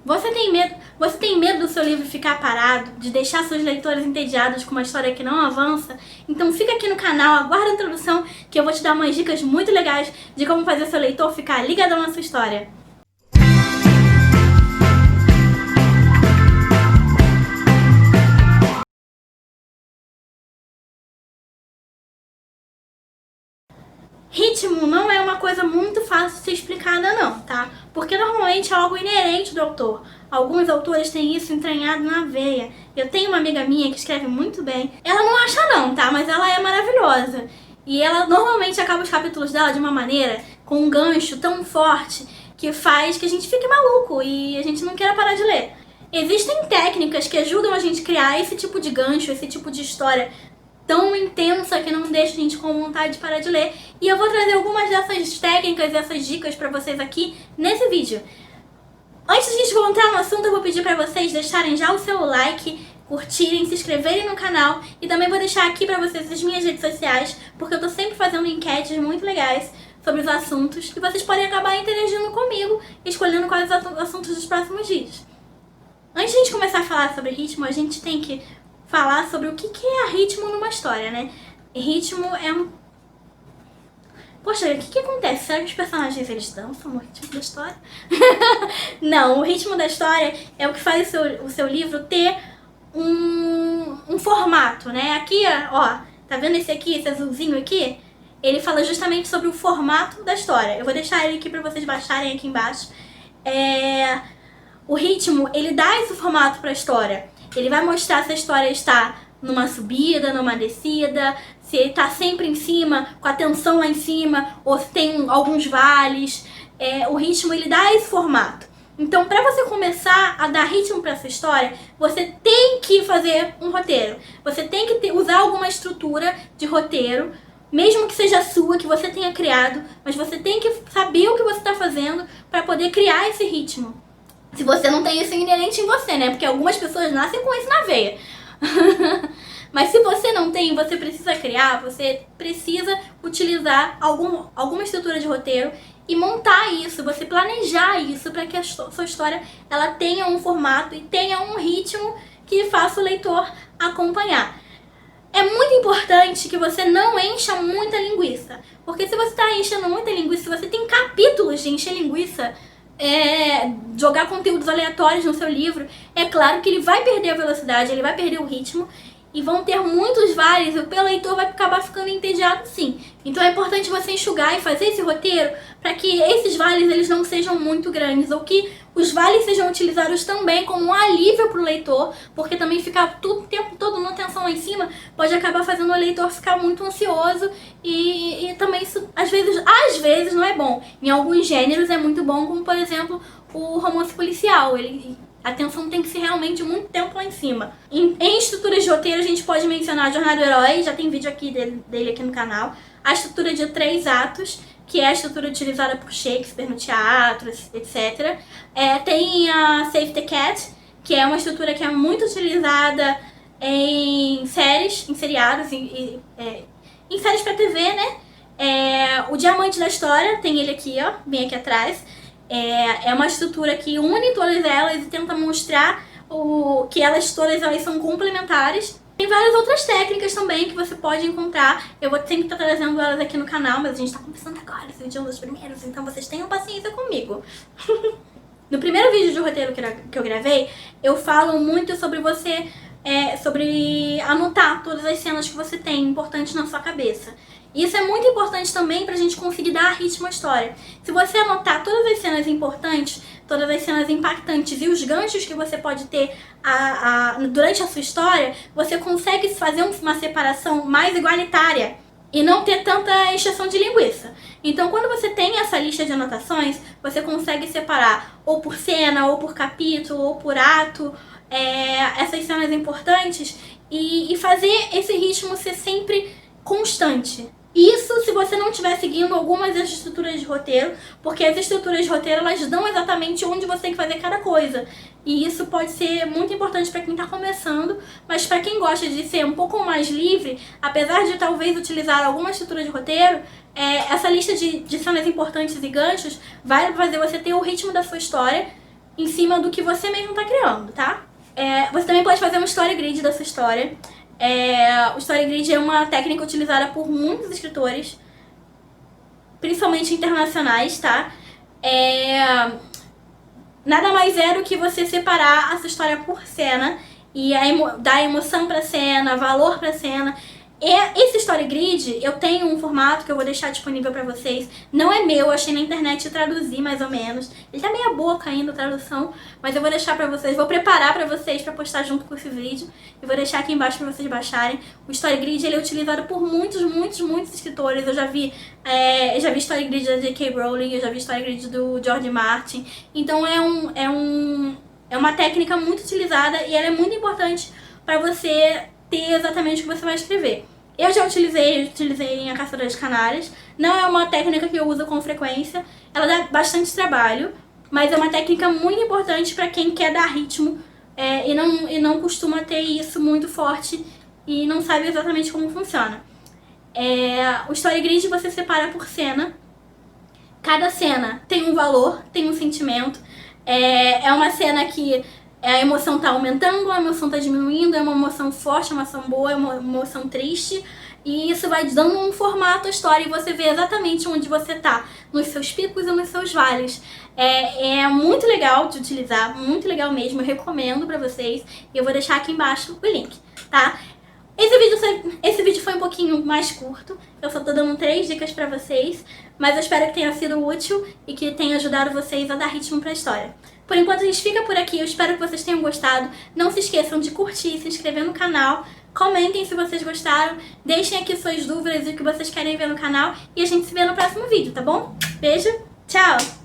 Você tem medo do seu livro ficar parado, de deixar seus leitores entediados com uma história que não avança? Então fica aqui no canal, aguarda a introdução que eu vou te dar umas dicas muito legais de como fazer seu leitor ficar ligadão na sua história. Ritmo não é uma coisa muito fácil de ser explicada não, tá? Porque normalmente é algo inerente do autor. Alguns autores têm isso entranhado na veia. Eu tenho uma amiga minha que escreve muito bem. Ela não acha não, tá? Mas ela é maravilhosa. E ela normalmente acaba os capítulos dela de uma maneira, com um gancho tão forte, que faz que a gente fique maluco e a gente não queira parar de ler. Existem técnicas que ajudam a gente a criar esse tipo de gancho, esse tipo de história tão intensa que não deixa a gente com vontade de parar de ler. E eu vou trazer algumas dessas técnicas e essas dicas pra vocês aqui nesse vídeo. Antes de a gente entrar no assunto, eu vou pedir pra vocês deixarem já o seu like, curtirem, se inscreverem no canal e também vou deixar aqui pra vocês as minhas redes sociais, porque eu tô sempre fazendo enquetes muito legais sobre os assuntos e vocês podem acabar interagindo comigo, escolhendo quais os assuntos dos próximos vídeos. Antes de a gente começar a falar sobre ritmo, a gente tem que falar sobre o que é ritmo numa história, né? Ritmo é um... Poxa, o que acontece? Será que os personagens eles dançam no ritmo da história? Não, o ritmo da história é o que faz o seu livro ter um formato, né? Aqui, ó, tá vendo esse aqui, esse azulzinho aqui? Ele fala justamente sobre o formato da história. Eu vou deixar ele aqui pra vocês baixarem aqui embaixo. O ritmo, ele dá esse formato pra história. Ele vai mostrar se a história está numa subida, numa descida, se ele está sempre em cima, com a tensão lá em cima, ou se tem alguns vales. O ritmo, ele dá esse formato. Então, para você começar a dar ritmo para essa história, você tem que fazer um roteiro. Você tem que usar alguma estrutura de roteiro, mesmo que seja sua, que você tenha criado, mas você tem que saber o que você está fazendo para poder criar esse ritmo. Se você não tem isso inerente em você, né? Porque algumas pessoas nascem com isso na veia. Mas se você não tem, você precisa criar, você precisa utilizar alguma estrutura de roteiro e montar isso, você planejar isso para que a sua história ela tenha um formato e tenha um ritmo que faça o leitor acompanhar. É muito importante que você não encha muita linguiça. Porque se você está enchendo muita linguiça, se você tem capítulos de encher linguiça, jogar conteúdos aleatórios no seu livro, é claro que ele vai perder a velocidade, ele vai perder o ritmo e vão ter muitos vales e o leitor vai acabar ficando entediado sim. Então é importante você enxugar e fazer esse roteiro para que esses vales eles não sejam muito grandes ou que os vales sejam utilizados também como um alívio para o leitor, porque também ficar o tempo todo numa tensão lá em cima pode acabar fazendo o leitor ficar muito ansioso e também isso às vezes não é bom. Em alguns gêneros é muito bom, como por exemplo o romance policial, a tensão tem que ser realmente muito tempo lá em cima. Em estruturas de roteiro a gente pode mencionar a Jornada do Herói, já tem vídeo aqui dele aqui no canal. A estrutura de 3 atos, que é a estrutura utilizada por Shakespeare no teatro, etc. Tem a Save the Cat, que é uma estrutura que é muito utilizada em séries, em seriados, em séries pra TV, né? O Diamante da História, tem ele aqui, ó, bem aqui atrás. É uma estrutura que une todas elas e tenta mostrar que todas elas são complementares. Tem várias outras técnicas também que você pode encontrar. Eu vou sempre estar trazendo elas aqui no canal, mas a gente está começando agora, esse vídeo é um dos primeiros, então vocês tenham paciência comigo. No primeiro vídeo de roteiro que eu gravei, eu falo muito sobre você, sobre anotar todas as cenas que você tem importantes na sua cabeça. Isso é muito importante também pra gente conseguir dar ritmo à história. Se você anotar todas as cenas importantes, todas as cenas impactantes e os ganchos que você pode ter durante a sua história, você consegue fazer uma separação mais igualitária e não ter tanta encheção de linguiça. Então, quando você tem essa lista de anotações, você consegue separar ou por cena, ou por capítulo, ou por ato, essas cenas importantes e fazer esse ritmo ser sempre constante. Isso se você não estiver seguindo algumas das estruturas de roteiro, porque as estruturas de roteiro elas dão exatamente onde você tem que fazer cada coisa. E isso pode ser muito importante para quem está começando, mas para quem gosta de ser um pouco mais livre, apesar de talvez utilizar alguma estrutura de roteiro, essa lista de cenas importantes e ganchos vai fazer você ter o ritmo da sua história em cima do que você mesmo tá criando, tá? Você também pode fazer um story grid da sua história. O story grid é uma técnica utilizada por muitos escritores, principalmente internacionais, tá? Nada mais é do que você separar a sua história por cena e dar emoção pra cena, valor pra cena. Esse story grid, eu tenho um formato que eu vou deixar disponível pra vocês. Não é meu, eu achei na internet e traduzi mais ou menos. Ele tá meia boca ainda a tradução, mas eu vou deixar pra vocês, vou preparar pra vocês pra postar junto com esse vídeo. E vou deixar aqui embaixo pra vocês baixarem. O story grid, ele é utilizado por muitos escritores. Eu já vi story grid da J.K. Rowling, eu já vi story grid do George Martin. Então é uma técnica muito utilizada e ela é muito importante pra você ter exatamente o que você vai escrever. Eu já utilizei em A Caçadora de Canárias. Não é uma técnica que eu uso com frequência. Ela dá bastante trabalho, mas é uma técnica muito importante para quem quer dar ritmo e não costuma ter isso muito forte e não sabe exatamente como funciona. O story grid você separa por cena. Cada cena tem um valor, tem um sentimento. É uma cena que a emoção tá aumentando, a emoção tá diminuindo, é uma emoção forte, é uma emoção boa, é uma emoção triste. E isso vai dando um formato à história e você vê exatamente onde você tá, nos seus picos e nos seus vales. É muito legal de utilizar, muito legal mesmo, eu recomendo pra vocês. E eu vou deixar aqui embaixo o link, tá? Esse vídeo foi um pouquinho mais curto, eu só tô dando 3 dicas pra vocês, mas eu espero que tenha sido útil e que tenha ajudado vocês a dar ritmo pra história. Por enquanto a gente fica por aqui, eu espero que vocês tenham gostado. Não se esqueçam de curtir, se inscrever no canal, comentem se vocês gostaram, deixem aqui suas dúvidas e o que vocês querem ver no canal e a gente se vê no próximo vídeo, tá bom? Beijo, tchau!